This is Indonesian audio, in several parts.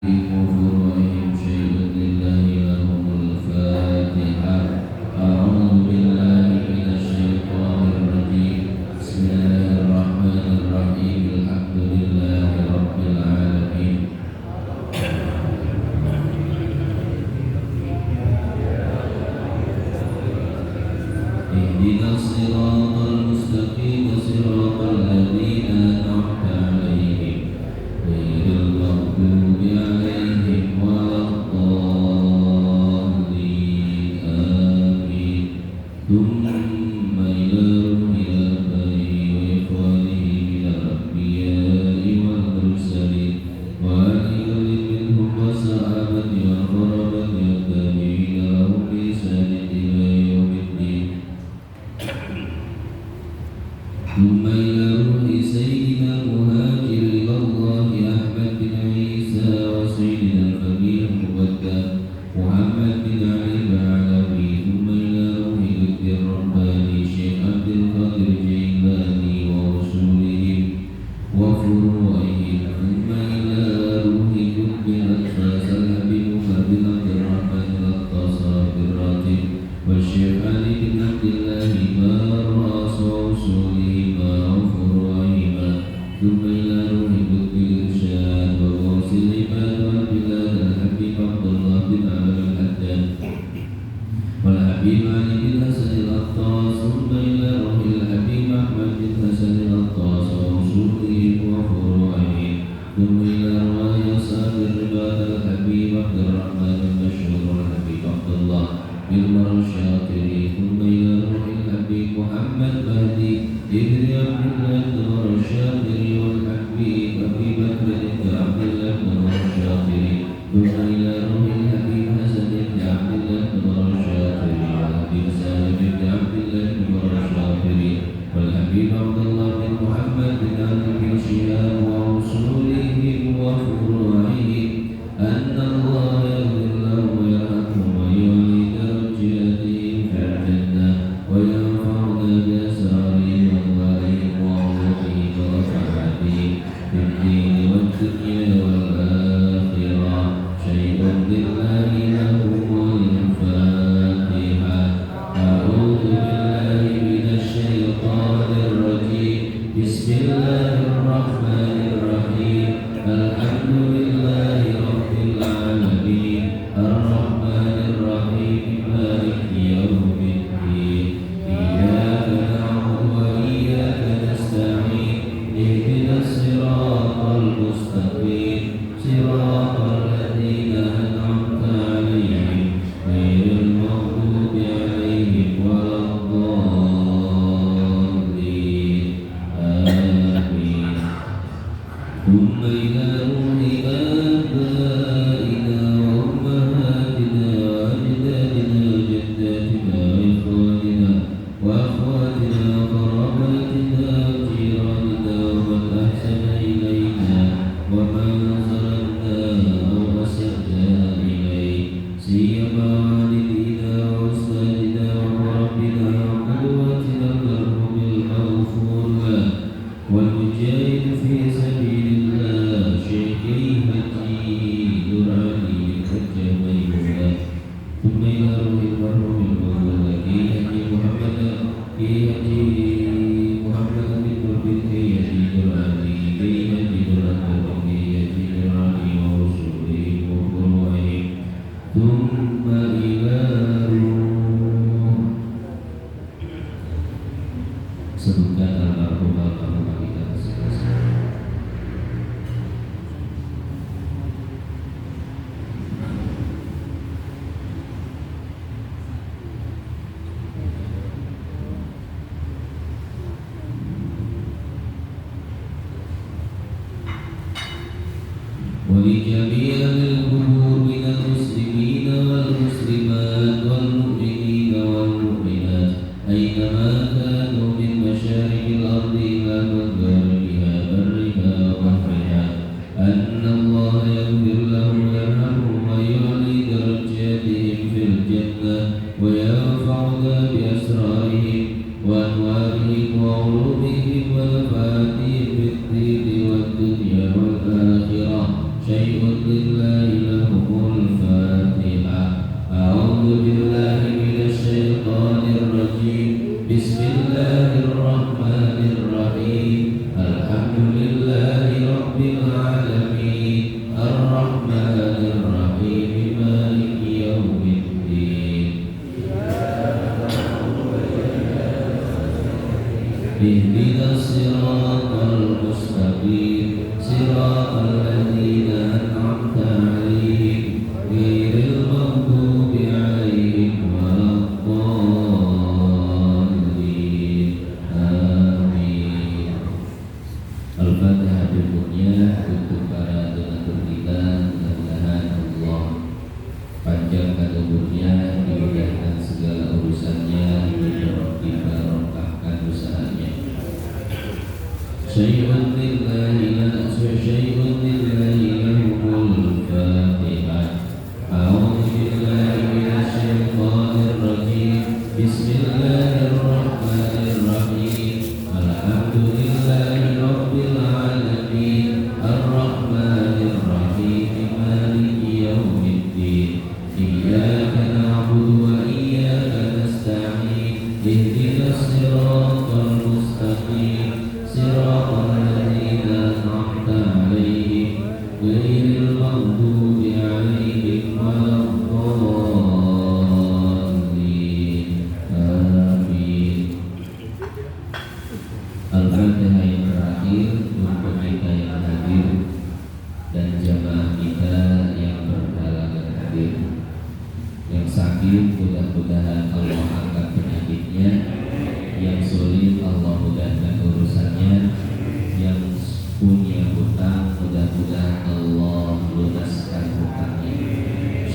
وفروعهم شيء لله لهم الفاتحة. أعوذ بالله من الشيطان الرجيم. بسم الله الرحمن الرحيم. الحمد لله رب العالمين. اهدنا الصراط المستقيم صراط الذين أنعمت عليهم غير المغضوب عليهم ولا الضالين آمين. ثم إلى روح الآباء وإخوانه من الأنبياء والمرسلين وآل منهم والصحابة والقرابة والتابعين لهم بإحسان إلى يوم الدين. ثم إلى روح سيدنا المهاجر إلى الله أحمد بن عيسى وسيدنا الفقيه المقدم محمد بن علي البعلوي. ثم إلى روح جد الرباني شيخ عبد القادر الجيلاني ورسولهم وفروعهم. ثم إلى روح جد الأشخاص الحبيب بن عبد الرحمن الأقتصى بالراتب والشيخ علي بن عبد الله الراس وأصولهما وفروعهما. ثم إلى روح قطب الإرشاد وغوث العباد والبلاد الحبيب عبد الله بن عمرو الحداد والحبيب علي بن حسن الأطاس. ثم إلى روح الحبيب أحمد بن حسن الأطاس وأصولهم وفروعهم. ثم إلى روح أصحاب الرباط الحبيب عبد الرحمن المشهور والحبيب عبد الله بالمر الشاطري. ثم إلى روح الحبيب محمد مهدي ابن عبد الله بالمر الشاطري والحبيب أبي بكر بن عبد الله بالمر الشاطري. ثم إلى روح الحبيب حسن بن عبد الله بالمر الشاطري والحبيب سالم بن عبد الله بالمر الشاطري والحبيب عبد الله بن محمد بن علي بن شهاب وأصولهم وفروعهم. أن الله يغفر لهم ويرحمهم ويعلي درجاتهم في الجنة وينفعنا بأسرارهم وأموالهم وعروضهم ورفعاتهم في الدين والدنيا والآخرة. شيء لله لهم والفاتحة. أعوذ بالله من الشيطان الرجيم. بسم الله الرحمن الرحيم. الحمد لله رب العالمين الرحمن الرحيم مالك يوم الدين. إياك نعبد وإياك نستعين. اهدنا الصراط المستقيم صراط الذين أنعمت عليهم غير المغضوب عليهم ولا الضالين آمين. ثم إلى روح آبائنا وأمهاتنا وأجدادنا وجداتنا وإخواننا وأخواتنا وقراباتنا وجيراننا ومن أحسن إلينا ومن ظلمنا أو أسأنا إليه سيما والدينا وأستاذنا ومربنا وقدوتنا المرحوم المغفور له والمجاهد في سبيل الله شيخي حجي دراني حج ميمونة. ثم إلى روح المرحوم المغفور كي حجي محمد كي حجي محمد بن بن كي حجي دراني كي حجي دراني كي حجي دراني ورسوله وفروعه. ثم إلى روح sebutkan almarhum kita masing-masing. ولجميع القبور من المسلمين والمسلمات والمؤمنين والمؤمنات أينما كانوا من مشارق الأرض إلى مغاربها برها وبحرها. أن الله يغفر لهم ويرحمهم ويعلي درجاتهم في الجنة وينفعنا بأسرارهم وأنوارهم وعلومهم ونفعاتهم في الدين والدنيا والآخرة. شيء لله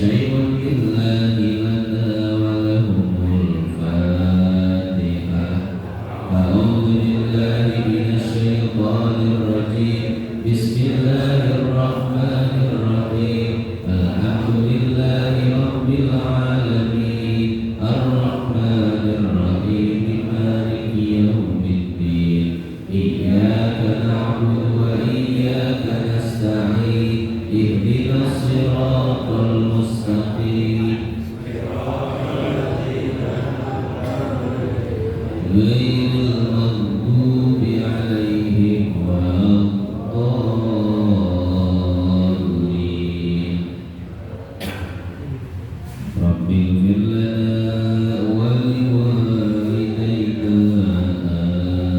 شيء لله لنا ولهم الفاتحة. أعوذ بالله من الشيطان الرجيم. بسم الله الرحمن الرحيم. الحمد لله رب العالمين الرحمن الرحيم مالك يوم الدين إياك نعبد وإياك نستعين اهدنا الصراط المستقيم غير المغضوب عليهم ولا الضالين. رب اغفر لنا ولوالدينا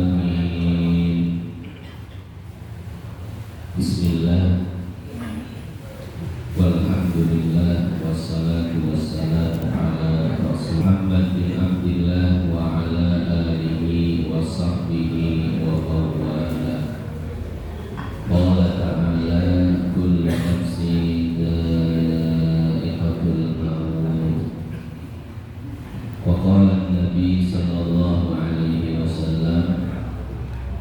آمين. بسم الله walhamdulillah wassalatu wassalamu ala rasul Muhammad bin Abdillah wa ala alihi wa sahbihi wa mawala. Qala ta'ala kullu nafsin dha'iqatul maut. Wa qala an-nabi sallallahu alaihi wasallam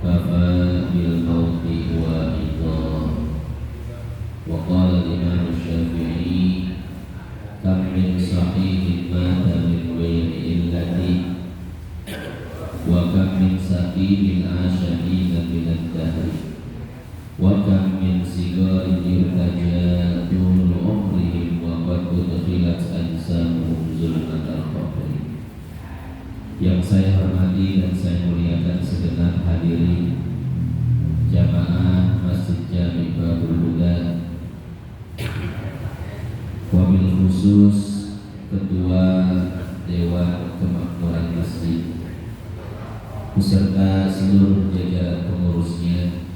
kafa bil mauti wa'idha. Wa qala Imam Syafi'i kam min sahihin mata min ghairi illati wa kam min sahihin ashahina min ad-dahri wa kam min sigarin yurtaja tul umrihim wa qad udkhilat ajsamuhum zulmat al-qabri. Yang saya hormati dan saya muliakan segenap hadirin jamaah Masjid Jami Babul Huda, wabil khusus Ketua Dewan Kemakmuran Masjid beserta seluruh jajaran pengurusnya,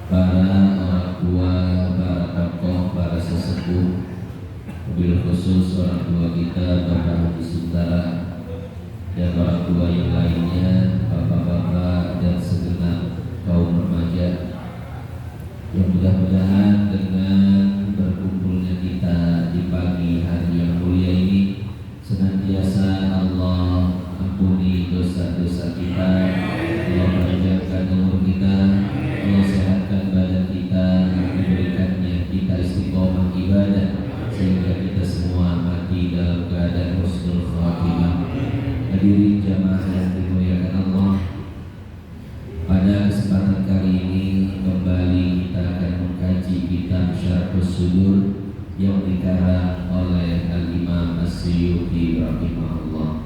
para orang tua, para tokoh, para sesepuh, wabil khusus orang tua kita Bapak Haji Sundara dan orang tua yang lainnya, bapak-bapak dan segenap kaum remaja yang mudah-mudahan dengan berkumpulnya kita di pagi hari yang mulia ini senantiasa Allah ampuni dosa-dosa kita, Allah panjangkan umur kita, Allah sehatkan badan kita, diberikannya kita istiqomah ibadah sehingga kita semua mati dalam keadaan husnul khatimah. Hadirin jamaah yang dimuliakan Allah, pada kesempatan kali ini kembali kita akan mengkaji kitab Syarhus Sudur yang dikarang oleh Al-Imam As-Suyuti rahimahullah.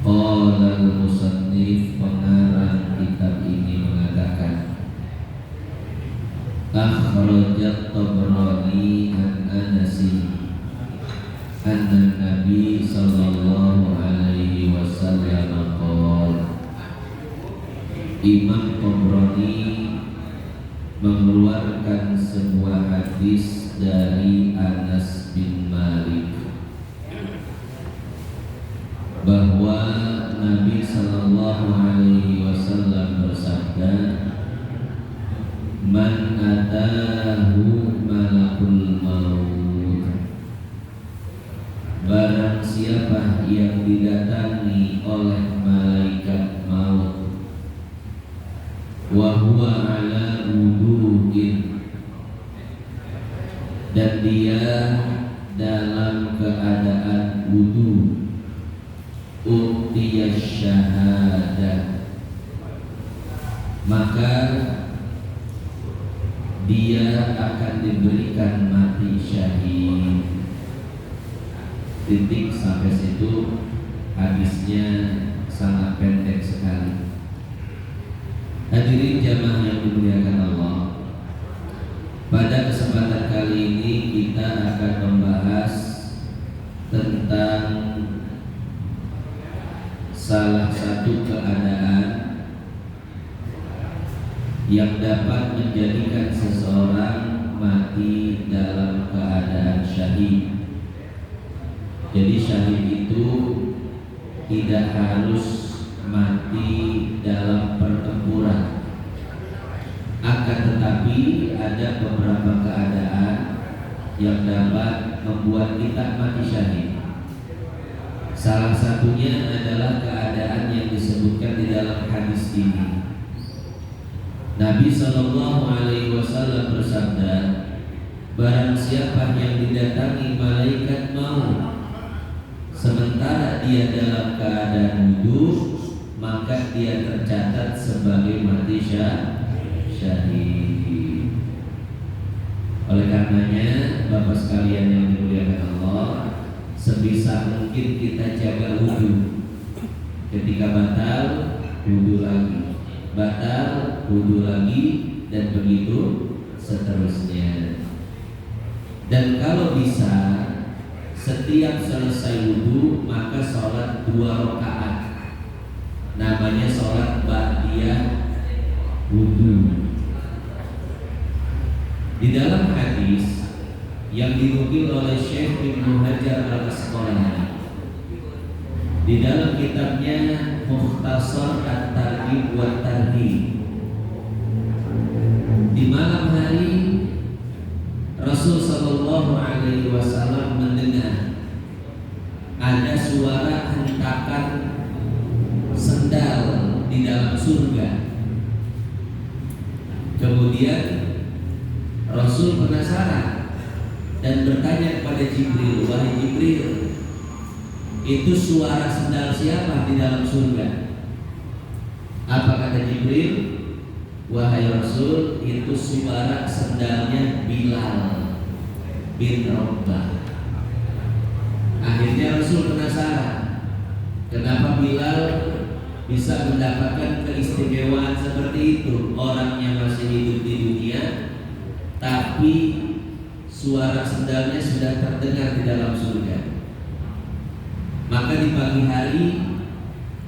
Qala al-musannif, pengarang kitab ini mengatakan, akhrajat Tabrani an Anasin anna Nabi sallallahu alaihi wasallam qala. Imam Tabrani mengeluarkan sebuah hadis dari Anas bin Malik bahwa Nabi sallallahu alaihi wasallam bersabda, man atahu malakul maut, barang siapa yang didatangi oleh malaikat maut, wa huwa ala wudu'in, dan dia dalam keadaan wudu, u'tiyas syahadah, maka dia akan diberikan mati syahid. Titik sampai situ hadisnya sangat pendek sekali. Hadirin jamaah yang dimuliakan Allah, pada kesempatan kali ini kita akan membahas tentang salah satu keadaan yang dapat menjadikan seseorang mati dalam keadaan syahid. Jadi syahid itu tidak harus mati dalam pertempuran, akan tetapi ada beberapa keadaan yang dapat membuat kita mati syahid. Salah satunya adalah keadaan yang disebutkan di dalam hadis ini. Nabi SAW bersabda, barang siapa yang didatangi malaikat maut sementara dia dalam keadaan wudu, maka dia tercatat sebagai mati syahid. Oleh karenanya, Bapak sekalian yang dimuliakan Allah, sebisa mungkin kita jaga wudu. Ketika batal, wudu lagi, batal, wudu lagi, dan begitu seterusnya. Dan kalau bisa, setiap selesai wudu maka sholat 2 rakaat. Namanya sholat ba'diyah wudu. Di dalam hadis yang dinukil oleh Syekh Ibnu Hajar Al-Asqalani di dalam kitabnya Mukhtasar At-Targhib wa Tarhib, di malam hari Rasul sallallahu alaihi wasallam mendengar ada suara hentakan sendal di dalam surga. Kemudian Rasul penasaran dan bertanya kepada Jibril, wahai Jibril, itu suara sendal siapa di dalam surga? Apa kata Jibril? Wahai Rasul, itu suara sendalnya Bilal bin Rabah. Akhirnya Rasul penasaran, kenapa Bilal bisa mendapatkan keistimewaan seperti itu? Orang yang masih hidup di dunia, tapi suara sendalnya sudah terdengar di dalam surga. Maka di pagi hari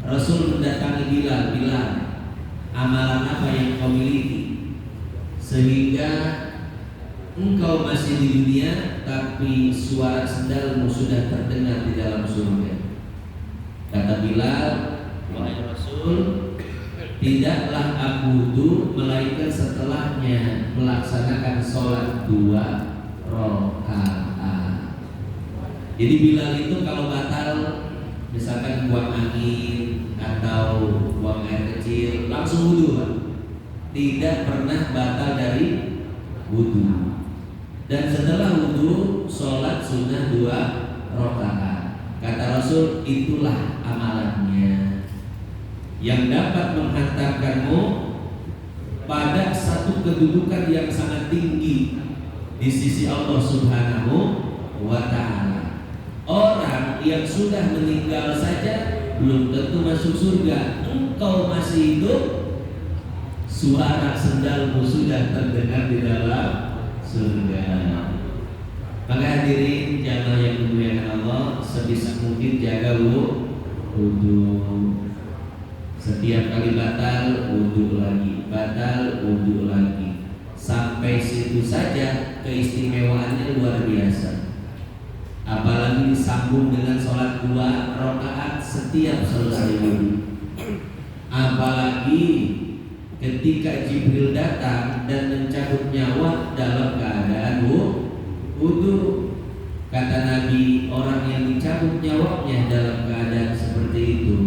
Rasul mendatangi Bilal. Bilal, amalan apa yang kau miliki sehingga engkau masih di dunia tapi suara sendalmu sudah terdengar di dalam surga? Kata Bilal, wahai Rasul, tidaklah aku wudu melainkan setelahnya melaksanakan sholat 2 rakaat. Jadi Bilal itu kalau batal, misalkan buang angin atau buang air kecil, langsung wudu, Pak. Tidak pernah batal dari wudu. Dan setelah wudu, sholat sunnah 2 rakaat. Kata Rasul, itulah amalannya yang dapat menghantarkanmu pada satu kedudukan yang sangat tinggi di sisi Allah Subhanahu wa Ta'ala. Orang yang sudah meninggal saja belum tentu masuk surga. Engkau masih hidup, suara sendalmu sudah terdengar di dalam surga. Maka hadirin jamaah yang dimuliakan Allah, sebisa mungkin jaga wudu. Setiap kali batal, wudu lagi, batal, wudu lagi. Sampai situ saja keistimewaannya luar biasa. Apalagi disambung dengan sholat 2 rakaat setiap selesai wudu. Apalagi ketika Jibril datang dan mencabut nyawa dalam keadaan wudu. Kata Nabi, orang yang dicabut nyawanya dalam keadaan seperti itu,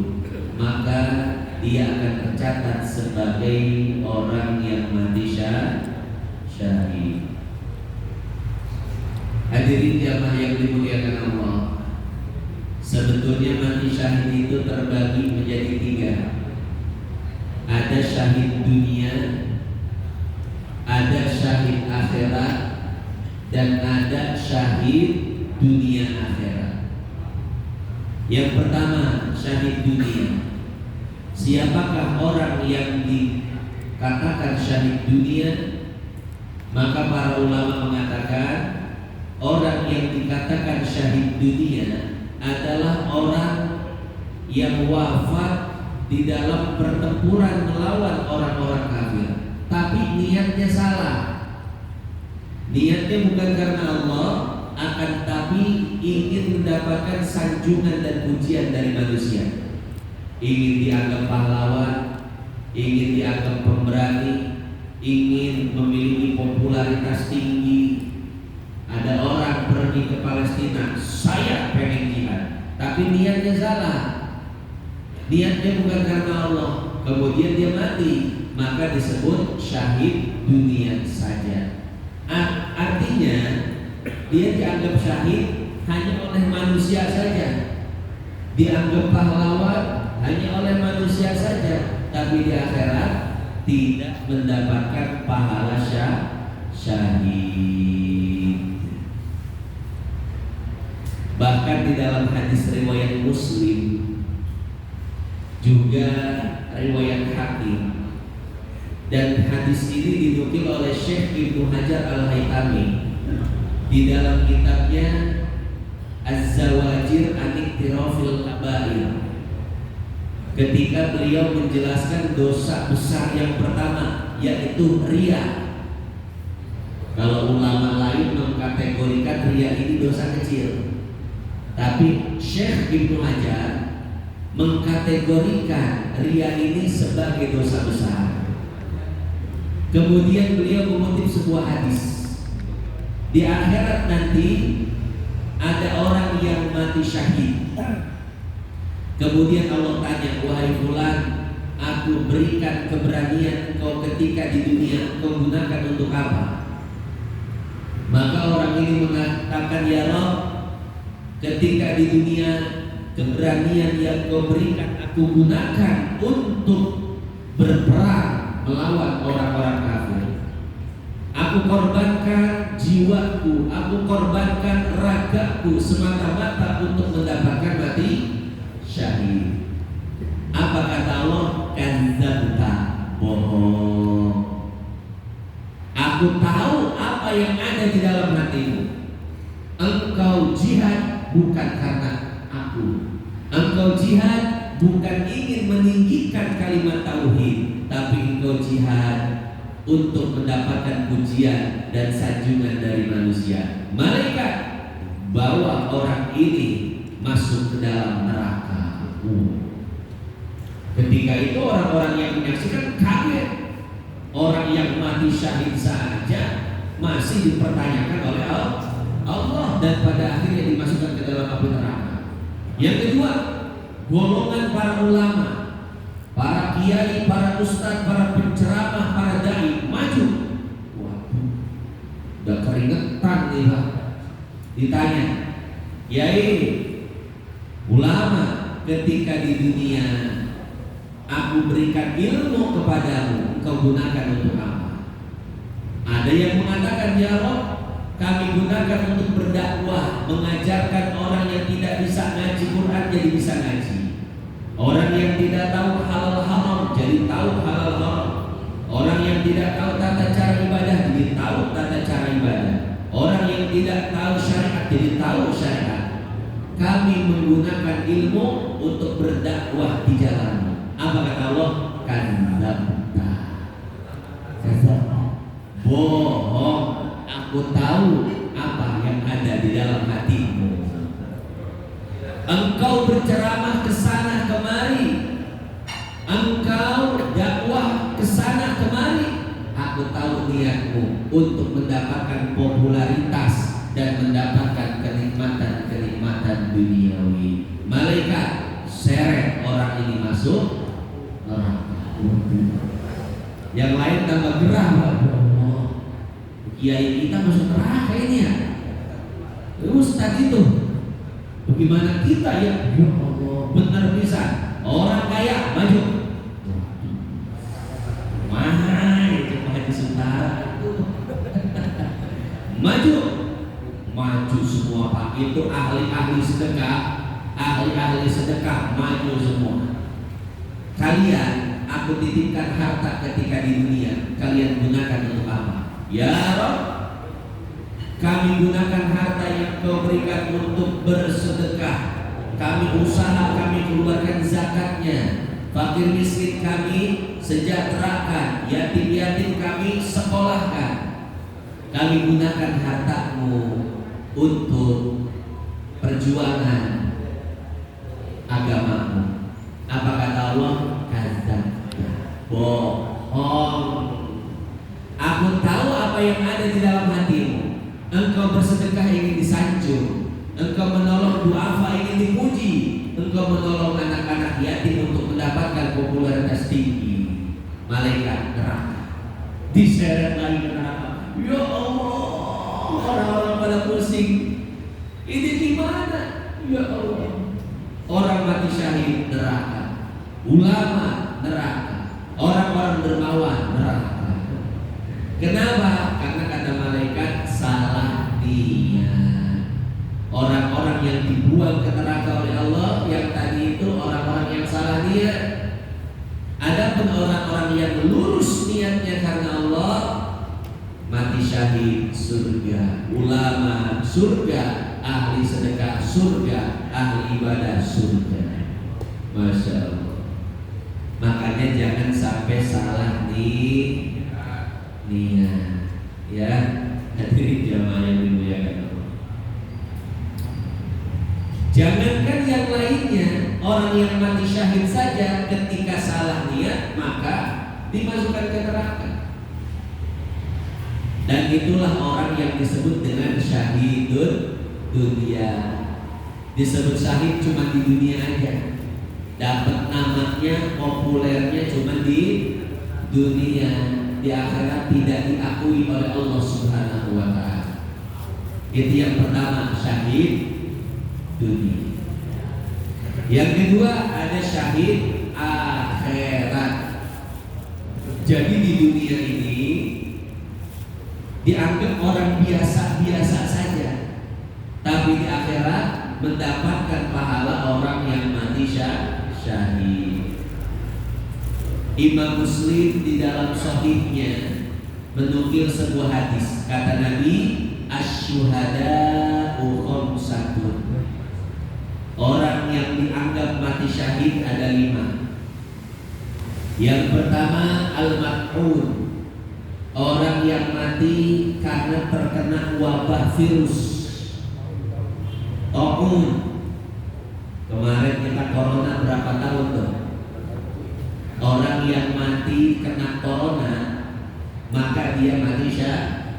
maka dia akan tercatat sebagai orang yang mati syahid. Hadirin jamaah yang dimuliakan Allah, sebetulnya mati syahid itu terbagi menjadi 3. Ada syahid dunia, ada syahid akhirat, dan ada syahid dunia akhirat. Yang pertama, syahid dunia. Siapakah orang yang dikatakan syahid dunia? Maka para ulama mengatakan orang yang dikatakan syahid dunia adalah orang yang wafat di dalam pertempuran melawan orang-orang kafir, tapi niatnya salah. Niatnya bukan karena Allah, akan tapi ingin mendapatkan sanjungan dan pujian dari manusia. Ingin dianggap pahlawan, ingin dianggap pemberani, ingin memiliki popularitas tinggi. Ada orang pergi ke Palestina, saya pengen jihad, tapi niatnya salah. Niatnya bukan karena Allah, kemudian dia mati, maka disebut syahid dunia saja. Artinya dia dianggap syahid hanya oleh manusia saja, dianggap pahlawan hanya oleh manusia saja, tapi di akhirat tidak mendapatkan pahala syahid. Bahkan di dalam hadis riwayat Muslim, juga riwayat Hakim, dan hadis ini dinukil oleh Syekh Ibnu Hajar Al-Haytami di dalam kitabnya Az-Zawajir an Iktirafil Kabair, ketika beliau menjelaskan dosa besar yang pertama, yaitu riya. Kalau ulama lain mengkategorikan riya ini dosa kecil, tapi Syekh Ibnu Hajar mengkategorikan riya ini sebagai dosa besar. Kemudian beliau mengutip sebuah hadis, di akhirat nanti ada orang yang mati syahid. Kemudian Allah tanya, wahai fulan, aku berikan keberanian engkau ketika di dunia, engkau gunakan untuk apa? Maka orang ini mengatakan, ya Rabb, ketika di dunia keberanian yang kau berikan aku gunakan untuk berperang melawan orang-orang kafir. Aku korbankan jiwaku, aku korbankan ragaku semata-mata untuk mendapatkan mati syahid. Apa kata Allah? Kadzabta, bohong. Aku tahu apa yang ada di dalam hatimu. Engkau jihad bukan karena aku. Engkau jihad bukan ingin meninggikan kalimat tauhid, tapi engkau jihad untuk mendapatkan pujian dan sanjungan dari manusia. Malaikat bawa orang ini masuk ke dalam neraka. Ketika itu orang-orang yang menyaksikan kaget. Orang yang mati syahid saja masih dipertanyakan oleh Allah, dan pada akhirnya dimasukkan ke dalam api neraka. Yang kedua, golongan para ulama, para kiai, para ustadz, para penceramah, para dai maju. Waduh, udah keringetan nih Pak. Ditanya, kiai, ulama, ketika di dunia aku berikan ilmu kepadamu, engkau gunakan untuk apa? Ada yang mengatakan, ya Rabb, kami gunakan untuk berdakwah, mengajarkan orang yang tidak bisa ngaji Quran jadi bisa ngaji, orang yang tidak tahu halal haram jadi tahu halal haram, orang yang tidak tahu tata cara ibadah jadi tahu tata cara ibadah, orang yang tidak tahu syariat jadi tahu syariat. Kami menggunakan ilmu untuk berdakwah di jalan. Apa kata Allah? Kadzabta, bohong. Aku tahu apa yang ada di dalam hatimu. Engkau berceramah ke sana kemari, engkau dakwah ke sana kemari. Aku tahu niatmu untuk mendapatkan popularitas dan mendapatkan kenikmatan duniawi. Malaikat seret orang ini masuk neraka. Yang lain tambah gerah. Kiai kita masuk neraka ini ya. Ustaz itu, bagaimana kita ya? Ya Allah, benar bisa. Orang kaya maju. Mana itu Pak Haji Sutara itu? Maju semua Pak. Itu ahli-ahli sedekah maju semua. Kalian, aku titipkan harta ketika di dunia, kalian gunakan untuk apa? Ya Rabb, kami gunakan harta yang kau berikan untuk bersedekah. Kami usaha, kami keluarkan zakatnya. Fakir miskin kami sejahterakan, yatim-yatim kami sekolahkan. Kami gunakan hartamu untuk perjuangan agamamu. Apa kata Allah? Kadzabta, bohong. Aku tahu apa yang ada di dalam hatimu. Engkau engkau bersedekah ingin disanjung, engkau menolong duafa ingin dipuji, engkau menolong anak-anak yatim untuk mendapatkan popularitas tinggi, malaikat neraka diseret lagi ke neraka. Ya Allah, orang-orang pada pusing. Ini gimana? Ya Allah, orang mati syahid neraka, ulama neraka, orang-orang dermawan neraka. Kenapa? Karena kata malaikat salah niat. Orang-orang yang dibuang ke neraka oleh Allah yang tadi itu orang-orang yang salah niat. Adapun orang-orang yang lurus niatnya karena Allah, mati syahid surga, ulama surga, ahli sedekah surga, ahli ibadah surga. Masya Allah. Makanya jangan sampai salah niat, ya. Hadirin jamaah yang dimuliakan Allah. Jangankan yang lainnya, orang yang mati syahid saja ketika salah niat maka dimasukkan ke neraka. Dan itulah orang yang disebut dengan syahidun dunia. Disebut syahid cuma di dunia aja, dapat namanya, populernya cuma di dunia. Di akhirat tidak diakui oleh Allah Subhanahu wa ta'ala. Itu yang pertama, syahid dunia. Yang kedua ada syahid akhirat. Jadi di dunia ini dianggap orang biasa-biasa saja, tapi di akhirat mendapatkan pahala orang yang mati syahid. Imam Muslim di dalam sahihnya menukil sebuah hadis, kata Nabi, asyuhada'u khamsatun. Orang yang dianggap mati syahid ada 5. Yang pertama al-mat'un, orang yang mati karena terkena wabah virus ta'un. Kemarin kita corona berapa tahun tuh? Orang yang mati kena corona maka dia mati syahid.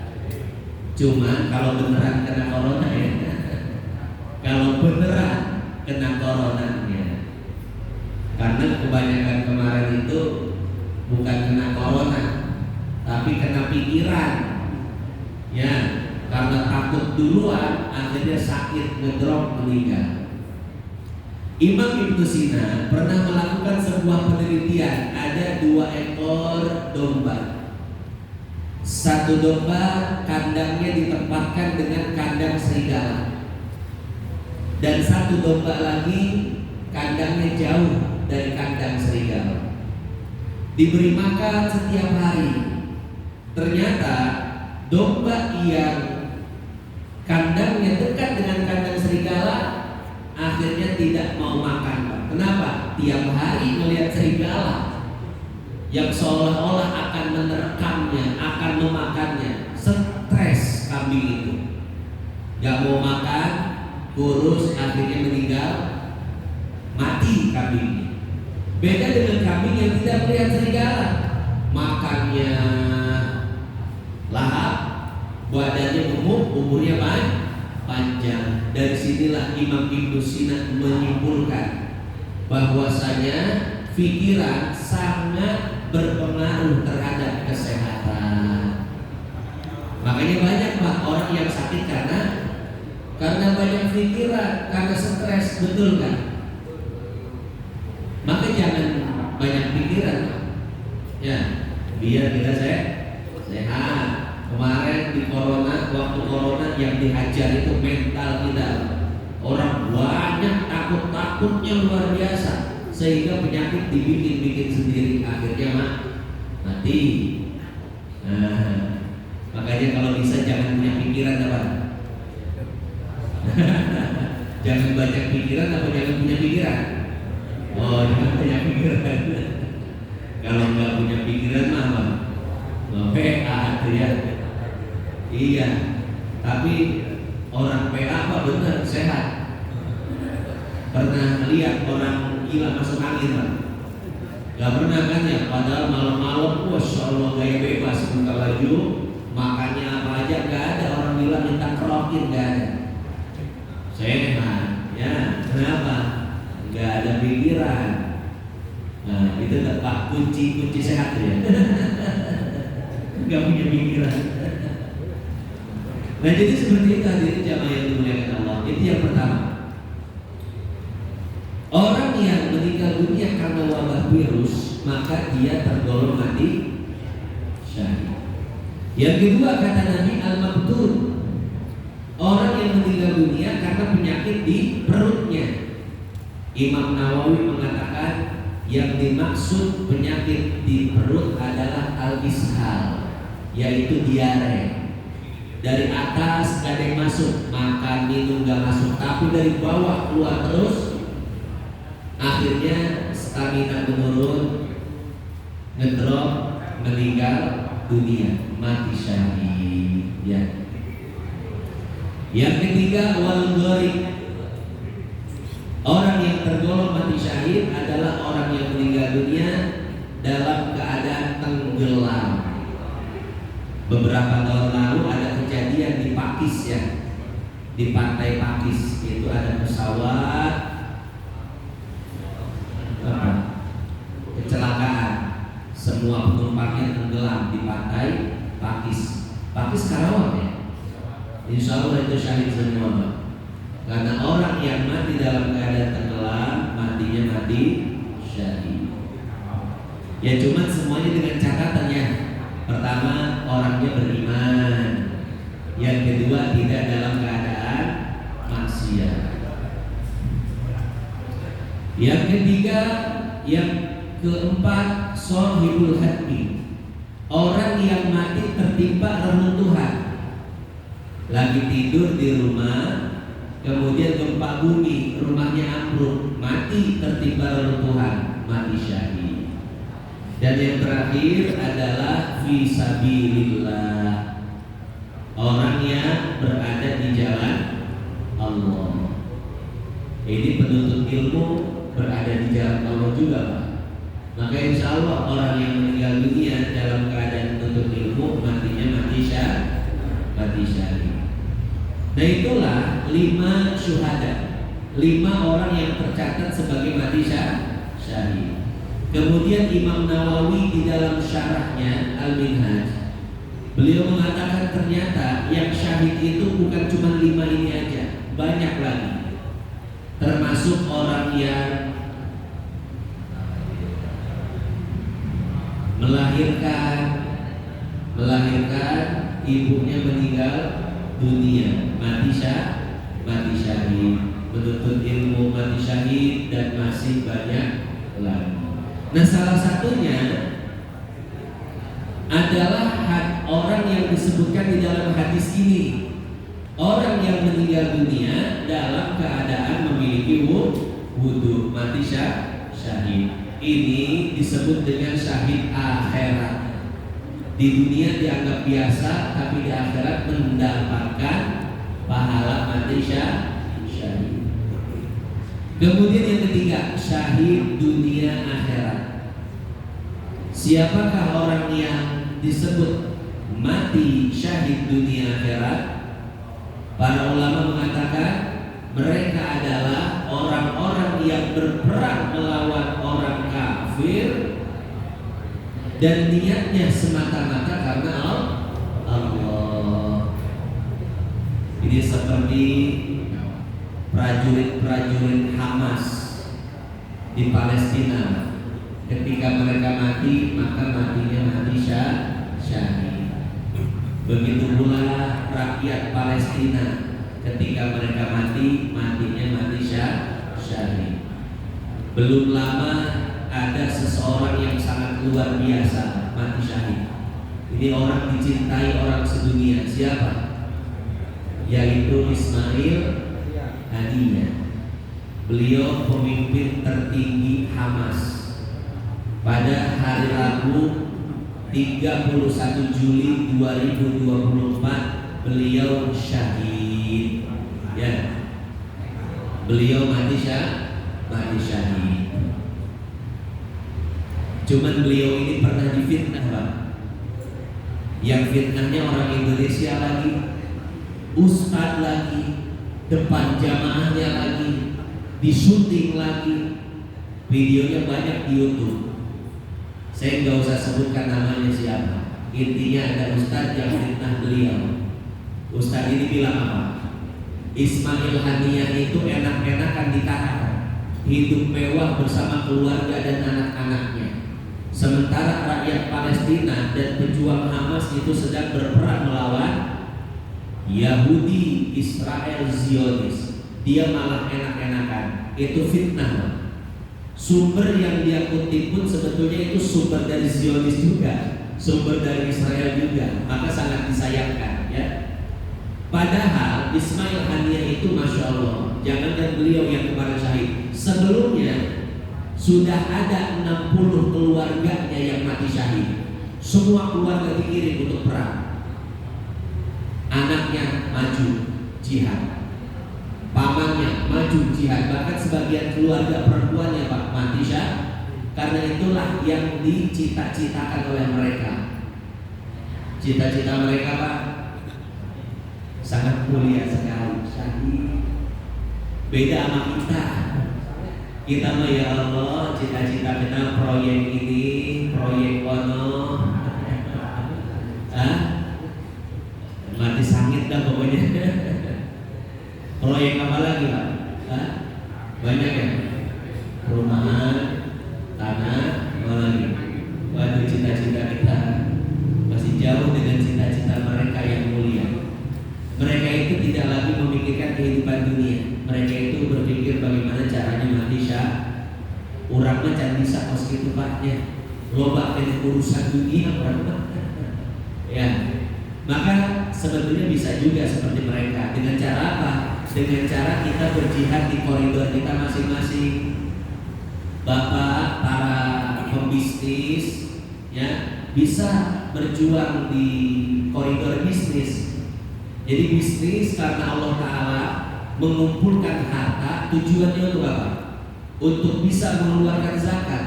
Cuman kalau beneran kena corona ya, kalau beneran kena coronanya, karena kebanyakan kemarin itu bukan kena corona tapi kena pikiran, ya, karena takut duluan akhirnya sakit ngedrop meninggal. Imam Ibnu Sina pernah melakukan sebuah penelitian. Ada 2 ekor domba. Satu domba kandangnya ditempatkan dengan kandang serigala, dan satu domba lagi kandangnya jauh dari kandang serigala. Diberi makan setiap hari. Ternyata domba yang kandangnya dekat dengan kandang serigala akhirnya tidak mau makan. Kenapa? Tiap hari melihat serigala yang seolah-olah akan menerkamnya, akan memakannya. Stres kambing itu, gak mau makan, kurus, akhirnya meninggal, mati kambingnya. Beda dengan kambing yang tidak melihat serigala, makannya lahap, badannya gemuk, umurnya panjang. Dari sinilah Imam Ibnu Sina menyimpulkan bahwasanya pikiran sangat berpengaruh terhadap kesehatan. Makanya banyak orang yang sakit karena banyak pikiran, karena stres, betul kan? Maka jangan banyak pikiran, ya, biar kita sehat. Kemarin di corona, waktu corona yang dihajar itu mental kita. Orang banyak takutnya luar biasa, sehingga penyakit dibikin sendiri, akhirnya mati. Nah, makanya kalau bisa jangan punya pikiran apa? Jangan banyak pikiran atau jangan punya pikiran? Oh, jangan punya pikiran. Kalau nggak punya pikiran mah apa? PA tuh ya. Iya, tapi orang PA apa benar sehat? Pernah lihat orang gila masuk angin kan? Gak pernah kan ya? Padahal malam-malam, Masya Allah, gaya bebas buka baju, makannya apa aja, gak ada orang bilang minta kerokin, nggak ada. Sehat, ya kenapa? Nggak ada pikiran. Nah itu Pak kunci sehat ya. Nggak punya pikiran. Nah jadi seperti itu hadirin jamaah yang dimuliakan Allah. Itu yang pertama. Orang yang meninggal dunia karena wabah virus, maka dia tergolong mati syahid. Yang kedua kata Nabi al-maqtul, orang yang meninggal dunia karena penyakit di perutnya. Imam Nawawi mengatakan yang dimaksud penyakit di perut adalah al-ishal, yaitu diare. Dari atas gak ada yang masuk, makan minum gak masuk, tapi dari bawah keluar terus. Akhirnya stamina menurun, ngedrop, meninggal dunia, mati syahid. Ya. Yang ketiga wal gharib. Orang yang tergolong mati syahid adalah orang yang meninggal dunia dalam keadaan tenggelam. Beberapa tahun lalu ada kejadian di Pakis ya, di pantai Pakis itu ada pesawat kecelakaan, semua penumpangnya tenggelam di pantai Pakis. Pakis Karawang ya. Insya Allah itu syahid semua, karena orang yang mati dalam keadaan tenggelam matinya mati syahid. Ya cuman semuanya dengan catatan ya. Pertama orangnya beriman, yang kedua tidak dalam keadaan maksiat, yang ketiga, yang keempat shahibul hadmi, orang yang mati tertimpa reruntuhan. Lagi tidur di rumah, kemudian gempa bumi, rumahnya ambruk, mati tertimpa reruntuhan, mati syahid. Dan yang terakhir adalah fisabilillah, orang yang berada di jalan Allah. Ini penuntut ilmu berada di jalan Allah juga Pak. Maka insya Allah orang yang meninggal dunia dalam keadaan penuntut ilmu matinya mati syahid. Nah itulah 5 syuhada, 5 orang yang tercatat sebagai mati syahid. Kemudian Imam Nawawi di dalam syarahnya Al-Minhaj, beliau mengatakan ternyata yang syahid itu bukan cuma 5 ini aja, banyak lagi. Termasuk orang yang melahirkan ibunya meninggal dunia, mati syahid, menuntut ilmu mati syahid, dan masih banyak lagi. Nah salah satunya adalah orang yang disebutkan di dalam hadis ini, orang yang meninggal dunia dalam keadaan memiliki wudu, mati syahid. Ini disebut dengan syahid akhirat. Di dunia dianggap biasa, tapi di akhirat mendapatkan pahala mati syahid. Kemudian yang ketiga, syahid dunia akhirat. Siapakah orang yang disebut mati syahid dunia akhirat? Para ulama mengatakan mereka adalah orang-orang yang berperang melawan orang kafir dan niatnya semata-mata karena Allah. Ini seperti prajurit-prajurit Hamas di Palestina. Ketika mereka mati, maka matinya mati syahid. Begitu pula rakyat Palestina, ketika mereka mati, matinya mati syahid. Belum lama ada seseorang yang sangat luar biasa mati syahid. Ini orang dicintai orang sedunia. Siapa? Yaitu Ismail Haniyah. Beliau pemimpin tertinggi Hamas. Pada hari Rabu 31 Juli 2024 beliau syahid. Ya. Beliau mati syahid. Cuman beliau ini pernah difitnah, Pak. Yang fitnahnya orang Indonesia lagi. ustadz lagi, depan jamaahnya lagi, disyuting lagi, videonya banyak di YouTube. Saya nggak usah sebutkan namanya siapa. Intinya ada ustadz yang fitnah beliau. Ustadz ini bilang apa? Ismail Haniyah itu enak-enakan di Qatar, hidup mewah bersama keluarga dan anak-anaknya. Sementara rakyat Palestina dan pejuang Hamas itu sedang berperang melawan Yahudi, Israel, Zionis. Dia malah enak-enakan. Itu fitnah. Sumber yang dia kutip pun sebetulnya itu sumber dari Zionis juga, sumber dari Israel juga. Maka sangat disayangkan, ya. Padahal Ismail Haniyah itu Masya Allah, jangankan beliau yang kemarin syahid, sebelumnya sudah ada 60 keluarganya yang mati syahid. Semua keluarga dikirim untuk perang. Anaknya maju jihad, pamannya maju jihad, bahkan sebagian keluarga perempuannya Pak mati syahid. Karena itulah yang dicita-citakan oleh mereka. Cita-cita mereka Pak sangat mulia sekali, syahid. Beda sama kita. Kita mah ya Allah, cita-cita kita proyek ini, proyek ono, mati sangit dah pokoknya. Proyek apa lagi Pak? Banyak ya. Perumahan, tanah, apa lagi? Waduh, cita-cita kita masih jauh dengan cita-cita mereka yang mulia. Mereka itu tidak lagi memikirkan kehidupan dunia. Mereka itu berpikir bagaimana caranya mati syahid. Urang mah can bisa kos kitu Paknya. Loba kena urusan dunia orang. Ya. Maka sebetulnya bisa juga seperti mereka. Dengan cara apa? Dengan cara kita berjihad di koridor kita masing-masing. Bapak para pembisnis ya bisa berjuang di koridor bisnis. Jadi bisnis karena Allah Ta'ala mengumpulkan harta, tujuannya untuk apa? Untuk bisa mengeluarkan zakat,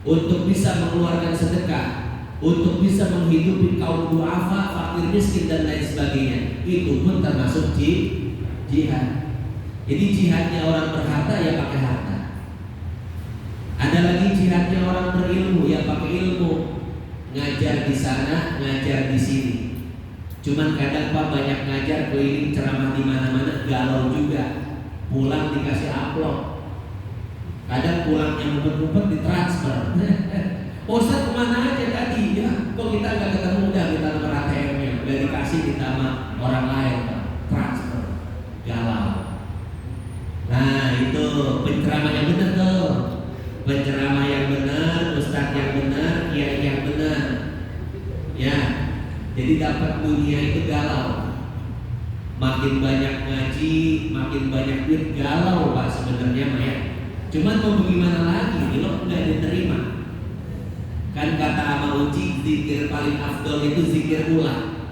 untuk bisa mengeluarkan sedekah, untuk bisa menghidupi kaum duafa, fakir miskin dan lain sebagainya. Itu pun termasuk jihad. Jadi jihadnya orang berharta ya pakai harta. Ada lagi jihadnya orang berilmu ya pakai ilmu, ngajar di sana, ngajar di sini. Cuman kadang Pak banyak ngajar keliling ceramah di mana-mana galau juga. Pulang dikasih amplop. Kadang pulangnya ngumpet-ngumpet ditransfer. Ustaz kemana aja tadi ya? Kok kita nggak ketemu udah kita nomor ATM-nya udah dikasih kita sama orang lain Pak. Transfer. Galau. Nah itu penceramah yang benar tuh. Penceramah yang benar, ustaz yang benar, kiai yang benar. Ya. Jadi dapat dunia itu galau. Makin banyak ngaji, makin banyak duit, galau Pak sebenarnya Maya. Cuman mau bagaimana lagi, lo nggak diterima. Kan kata Ama Uci, zikir paling afdol itu zikir ulah.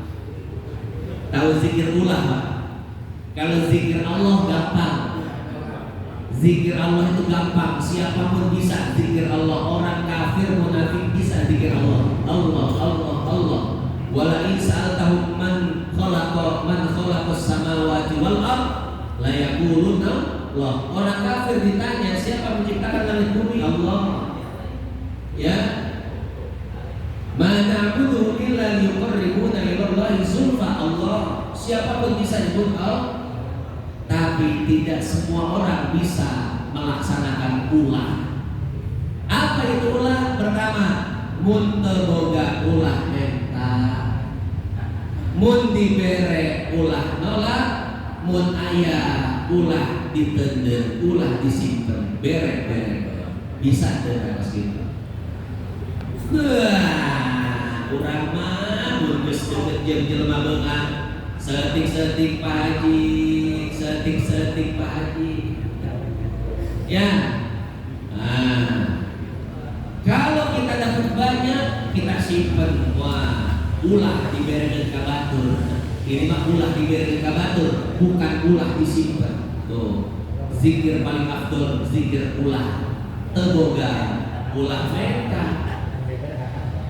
Tahu zikir ulah Pak? Kalau zikir Allah gampang. Zikir Allah itu gampang, siapapun bisa zikir Allah. Orang kafir, munafik bisa zikir Allah. Allah, Allah, Allah. Wala in sa'altahum man khalaqas samawati wal ard la yaquluna Allah. Orang kafir ditanya siapa menciptakan langit bumi? Allah. Ya. Ma na'budu illa liyuqarribuna ila Allahi zulfa. Allah. Siapapun bisa nyebut Allah. Tapi tidak semua orang bisa melaksanakan ulah. Apa itu ulah? Pertama, mun teu boga ulah eta. Mun dibere ulah nolak, mun aya ulah ditender, ulah disimpen, bere bisa teu pas kitu. Wah, urang mah mun geus deukeut jeung jelema beungan, setik-setik Pak Haji, setik-setik Pak Haji. Ya. Nah, kalau kita dapat banyak, kita simpen. Wah, ulah diberi ka batur. Ini mah ulah diberi ka batur, bukan ulah disimpan. Tuh, zikir paling afdol zikir ulah. Teu boga ulah mereka.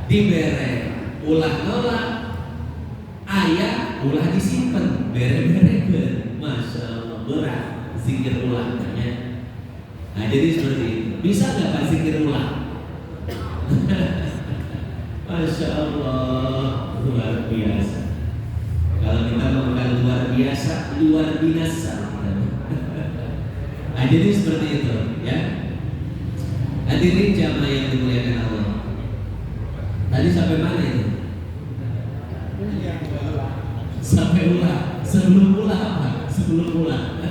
Dibere ulah nolak. Ayah ulah disimpan, bere-bere, masya Allah berat zikir ulangnya. Nah jadi seperti itu. Bisa nggak Pak zikir ulang? Masya Allah luar biasa. Kalau kita bukan luar biasa, luar binasa. Nah jadi seperti itu ya. Hadirin jamaah yang dimuliakan Allah. Tadi sampai mana itu? Sampai ulah. Sebelum ulah apa? Sebelum ulah.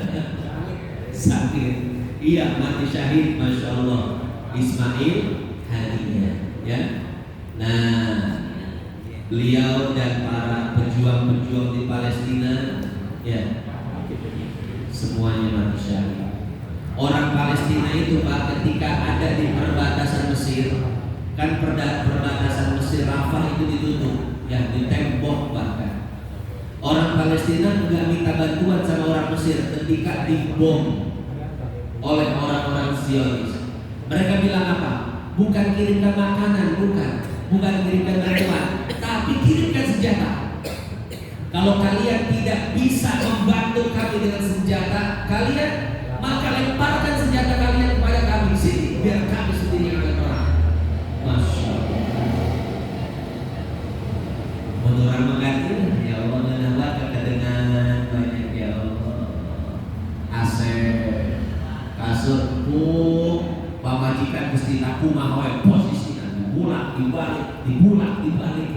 Sakit. Iya mati syahid, masya Allah. Ismail Haninya, ya. Nah, beliau dan para pejuang-pejuang di Palestina, ya, semuanya mati syahid. Orang Palestina itu Pak, ketika ada di perbatasan Mesir, kan perbatasan Mesir Rafah itu ditutup, ya, ditembok bahkan. Orang Palestina nggak minta bantuan sama orang Mesir ketika dibom oleh orang-orang Zionis. Mereka bilang apa? Bukan kirimkan makanan, bukan kirimkan bantuan, tapi kirimkan senjata. Kalau kalian tidak bisa membantu kami dengan senjata kalian, maka lemparkan senjata kalian kepada kami sini, biar kami sendiri yang akan perang. Masya Allah. Menurut mengganti, ya Allah, menawar kedengaran banyak ya Allah. Asep, kasurku, pamajikan gusti aku mahoy posisi dibulak dibalik.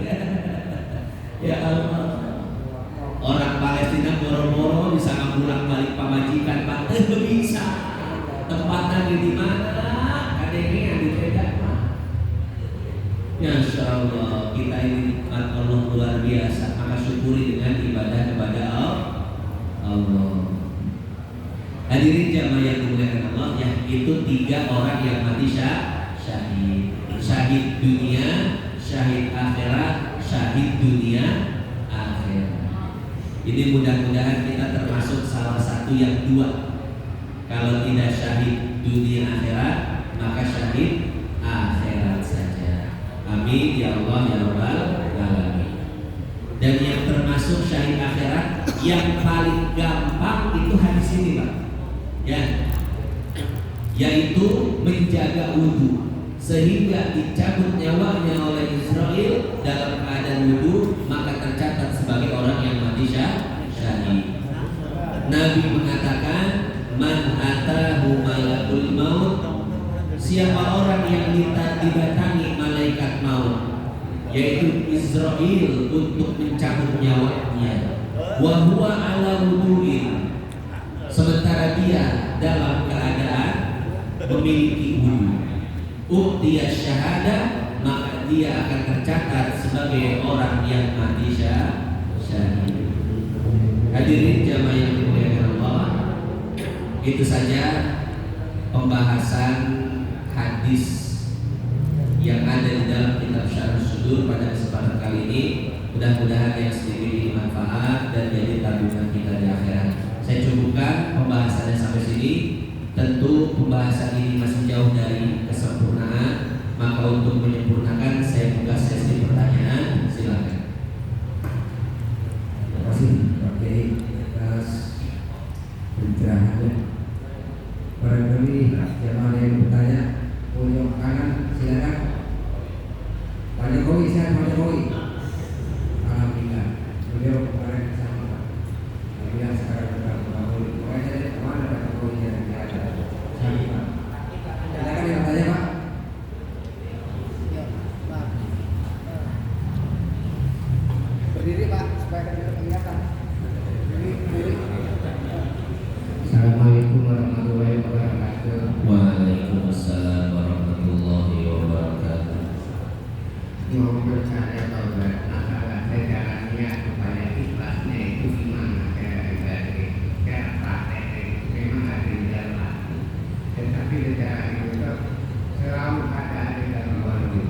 Ya Allah. Orang Palestina boro-boro bisa ngabulak balik pamajikan Pak, bisa. Tempatnya di mana? Kadangnya yang dipegang Pak. Masya Allah, kita ini nikmat Allah luar biasa. Maka syukuri dengan ibadah kepada Allah. Hadirin jamaah yang dimuliakan Allah, ya, itu 3 orang yang mati syahid. Syahid dunia, syahid akhirat, syahid dunia akhirat. Ini mudah-mudahan kita termasuk salah satu yang 2. Kalau tidak syahid dunia akhirat, maka syahid akhirat saja. Amin ya Allah ya Rabbal alamin. Dan yang termasuk syahid akhirat yang paling gampang itu hadis ini Pak, ya, yaitu menjaga wudhu sehingga dicabut nyawanya oleh Israel dalam keadaan wudhu, maka tercatat sebagai orang yang mati syahid. Nabi mengatakan, man atahu malakul maut, siapa orang yang didatangi malaikat maut, yaitu Israel, untuk mencabut nyawanya, wa huwa ala wudu'in, sementara dia dalam keadaan memiliki wudhu, uqtiya syahada, maka dia akan tercatat sebagai orang yang mati syahid. Hadirin jamaah yang dimuliakan Allah, itu saja pembahasan hadis yang ada di dalam kitab Syarh Sudur pada kesempatan kali ini. Mudah-mudahan yang sedikit ini manfaat dan jadi tabungan kita di akhirat. Saya cukupkan pembahasannya sampai sini. Tentu pembahasan ini masih jauh dari kesempurnaan, maka untuk menyempurnakan saya buka sesi pertanyaan. Silakan. Terima kasih Pak Kiai atas pencerahannya. Barangkali jemaah yang bertanya punya makanan, silakan. Pak Jokowi, saya Pak Jokowi. Alhamdulillah, beliau kemarin sama. Beliau sekarang sudah Jokowi. Pokoknya saya kemana Pak Jokowi yang ada. Silakan yang tanya Pak. Berdiri Pak, supaya kelihatan. Assalamualaikum warahmatullahi wabarakatuh. Waalaikumsalam warahmatullahi wabarakatuh. Mau saya tahu masalah sejarahnya supaya ikhlasnya itu gimana dari praktek memang ada di dalam, tetapi sejarah itu selalu ada di dalam wajib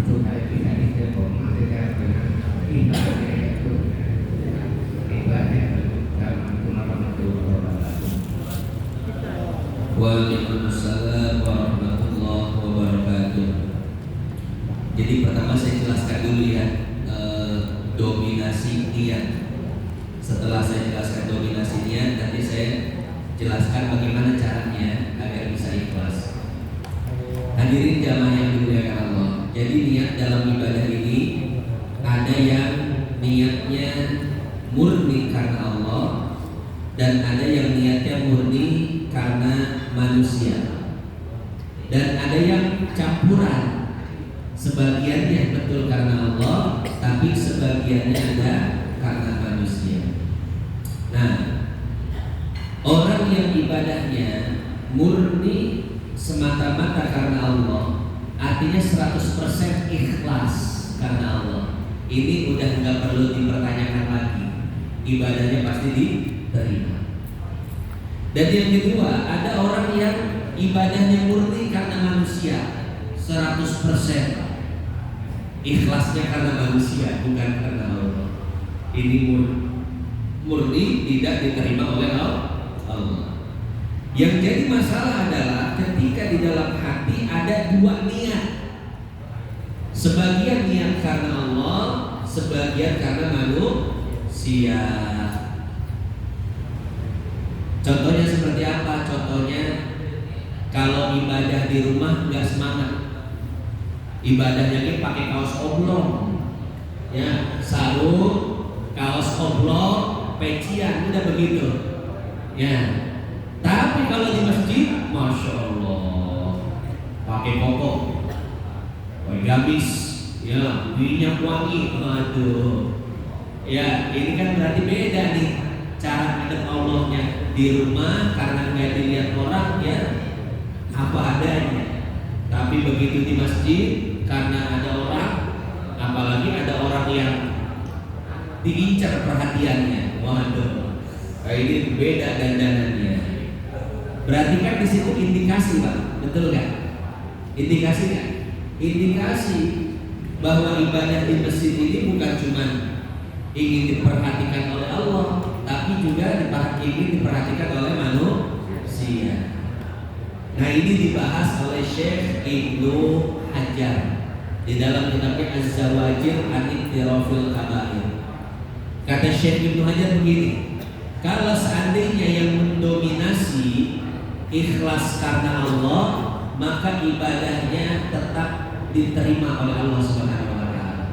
supaya tidak diterima secara benar ibadahnya itu dalam warahmatullahi wabarakatuh. Waalaikumsalam warahmatullahi wabarakatuh. Jadi pertama saya jelaskan dulu ya, dominasi jelaskan bagaimana caranya agar bisa ikhlas. Hadirin jamaah yang dimuliakan Allah. Jadi niat dalam ibadah ini ada yang niatnya murni karena Allah dan ada yang niatnya murni karena manusia. Dan ada yang campuran. Sebagiannya betul karena Allah, tapi sebagiannya ada karena manusia. Nah, orang yang ibadahnya murni semata-mata karena Allah, artinya 100% ikhlas karena Allah. Ini udah nggak perlu dipertanyakan lagi, ibadahnya pasti diterima. Dan yang kedua, ada orang yang ibadahnya murni karena manusia, 100% ikhlasnya karena manusia, bukan karena Allah. Ini murni tidak diterima oleh Allah. Yang jadi masalah adalah ketika di dalam hati ada dua niat. Sebagian niat karena Allah, sebagian karena manusia. Contohnya seperti apa? Contohnya kalau ibadah di rumah nggak semangat, ibadahnya ini pakai kaos oblong, ya, sarung, kaos oblong, pecian, udah begitu, ya. Tapi kalau di masjid, masya Allah, pakai koko, pakai gamis, ya, minyak wangi, aduh, ya, ini kan berarti beda nih cara ngadep Allahnya. Di rumah karena nggak dilihat orang, ya, apa adanya. Tapi begitu di masjid karena ada orang, apalagi ada orang yang diincar perhatiannya, waduh, ini beda dandanannya. Berarti kan di situ indikasi, Pak, betul nggak? Indikasi nggak? Indikasi bahwa ibadah di masjid ini bukan cuma ingin diperhatikan oleh Allah, tapi juga ingin diperhatikan oleh manusia. Nah, ini dibahas oleh Syekh Ibnu Hajar di dalam kitabnya Az-Zawajir an Iktirafil Kabair. Kata Syekh Ibnu Hajar begini, kalau seandainya yang mendominasi ikhlas karena Allah, maka ibadahnya tetap diterima oleh Allah Subhanahu wa taala.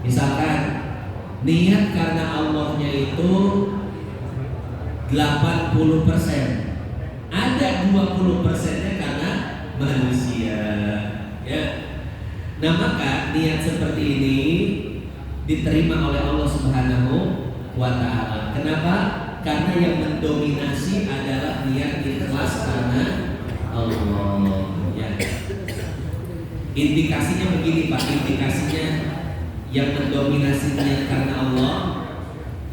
Misalkan niat karena Allahnya itu 80%, ada 20%-nya karena manusia, ya. Nah, maka niat seperti ini diterima oleh Allah Subhanahu wa taala. Kenapa? Karena yang mendominasi adalah niat ikhlas karena Allah, ya. Indikasinya begini, Pak, indikasinya yang mendominasi niat karena Allah,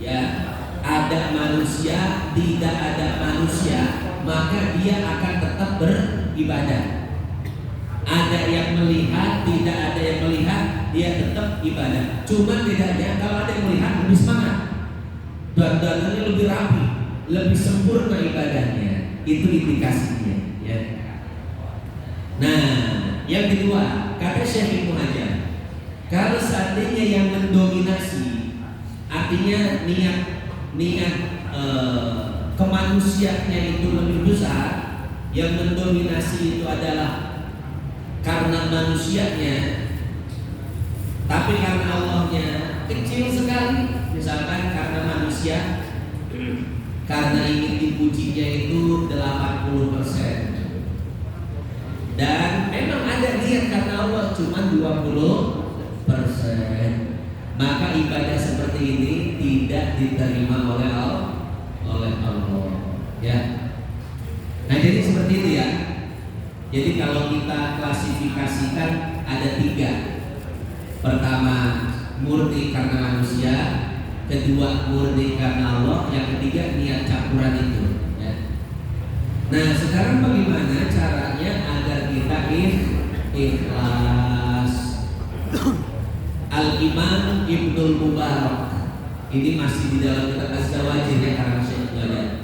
ya, ada manusia, tidak ada manusia, maka dia akan tetap beribadah. Ada yang melihat, tidak ada yang melihat, dia tetap ibadah. Cuma bedanya kalau ada yang melihat lebih semangat, dandanannya lebih rapi, lebih sempurna ibadahnya. Itu indikasinya, ya. Nah, yang kedua, kata Syekh Ibnu Hajar, kalau seandainya yang mendominasi, artinya niat kemanusiaannya itu lebih besar, yang mendominasi itu adalah karena manusianya, tapi karena Allahnya kecil sekali. Misalkan karena manusia, karena ingin dipujinya itu 80%, dan memang ada niat karena Allah cuma 20%, maka ibadah seperti ini tidak diterima oleh Allah, ya. Nah, jadi seperti itu, ya. Jadi kalau kita klasifikasikan ada 3. Pertama, murni karena manusia, kedua murni karena Allah, yang ketiga niat campuran itu, ya. Nah, sekarang bagaimana caranya agar kita ikhlas? Al-Imam Ibnul Mubarak, ini masih di dalam kitab Az-Zawajir, ya, karena Syekh Ibnu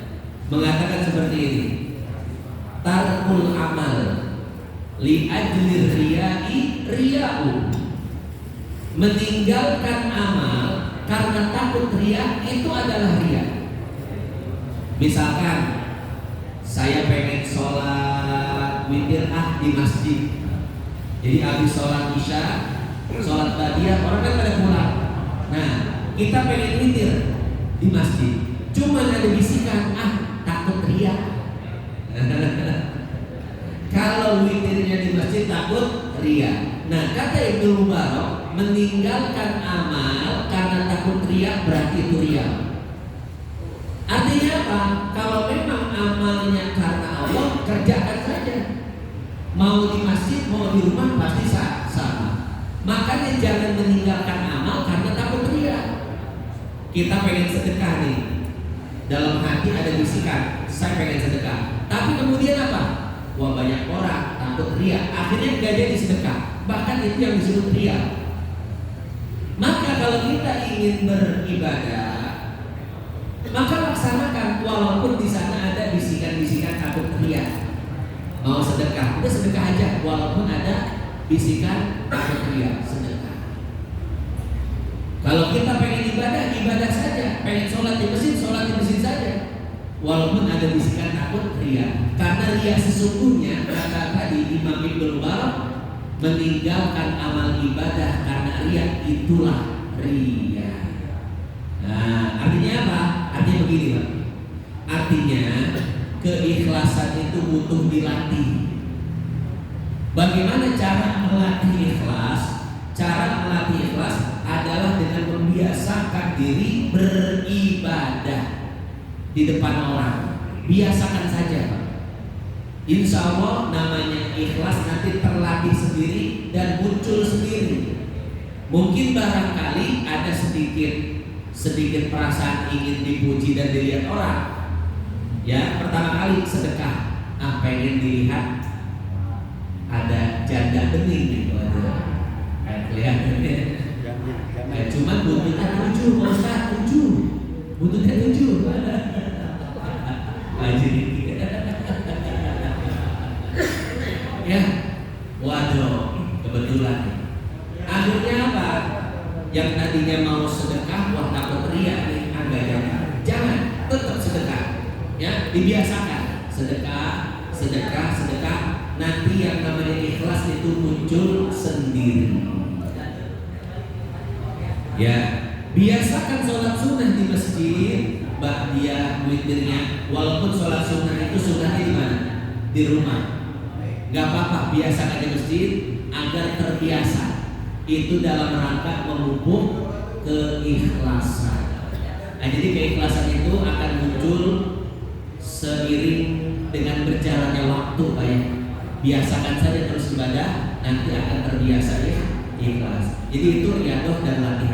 mengatakan seperti ini: tarkul amal li ajli riya'u, meninggalkan amal karena takut riya, itu adalah riya. Misalkan saya pengen sholat witir di masjid. Jadi habis sholat isya, sholat badiah, orang kan pada pulang. Nah, kita pengen witir di masjid. Cuma ada bisikan, takut riak. Kalau witirnya di masjid takut riak. Nah, kata Ibnu Mubarak, meninggalkan amal karena takut riak berarti itu riak. Artinya apa? Kalau memang amalnya karena Allah, kerjakan saja. Mau di masjid, mau di rumah pasti sama. Makanya jangan meninggalkan amal karena takut riak. Kita pengen sedekah nih, dalam hati ada bisikan, saya pengen sedekah. Tapi kemudian apa? Wah, banyak orang takut riak, akhirnya nggak jadi sedekah. Bahkan itu yang disebut riak. Maka kalau kita ingin beribadah, maka laksanakan walaupun di sana ada bisikan-bisikan takut riak. Mau sedekah, udah sedekah aja walaupun ada bisikan takut riak, sedekah. Kalau kita pengen ibadah, ibadah saja. Pengen sholat di masjid saja. Walaupun ada bisikan takut riak. Karena riak sesungguhnya, kata tadi Imam Ibnu Mubarak, meninggalkan amal ibadah karena riak itulah riak. Nah, artinya apa? Artinya begini, Pak. Artinya keikhlasan itu butuh dilatih. Bagaimana cara melatih ikhlas? Cara melatih ikhlas adalah dengan membiasakan diri beribadah di depan orang. Biasakan saja, Pak. Insya Allah namanya ikhlas nanti terlatih sendiri dan muncul sendiri. Mungkin barangkali ada sedikit perasaan ingin dipuji dan dilihat orang. Ya, pertama kali sedekah, pengen dilihat ada janda bening gitu, ada kelihatan. Cuman buntutnya 7, Pak Ustaz, 7. Buntutnya 7. Ya, waduh, kebetulan. Akhirnya apa? Yang tadinya mau sedekah, wah takut riak nih, agak jangan, tetap sedekah. Ya, dibiasakan sedekah. Nanti yang namanya ikhlas itu muncul sendiri. Ya, biasakan sholat sunnah di masjid, ba'diyah, witirnya. Walaupun sholat sunnah itu sunnahnya di mana? Di rumah. Gak apa-apa, biasakan di masjid agar terbiasa. Itu dalam rangka memupuk keikhlasan. Nah, jadi keikhlasan itu akan muncul seiring dengan berjalannya waktu, Pak ya. Biasakan saja terus ibadah, nanti akan terbiasa ya ikhlas. Jadi itu riadoh dan latihan.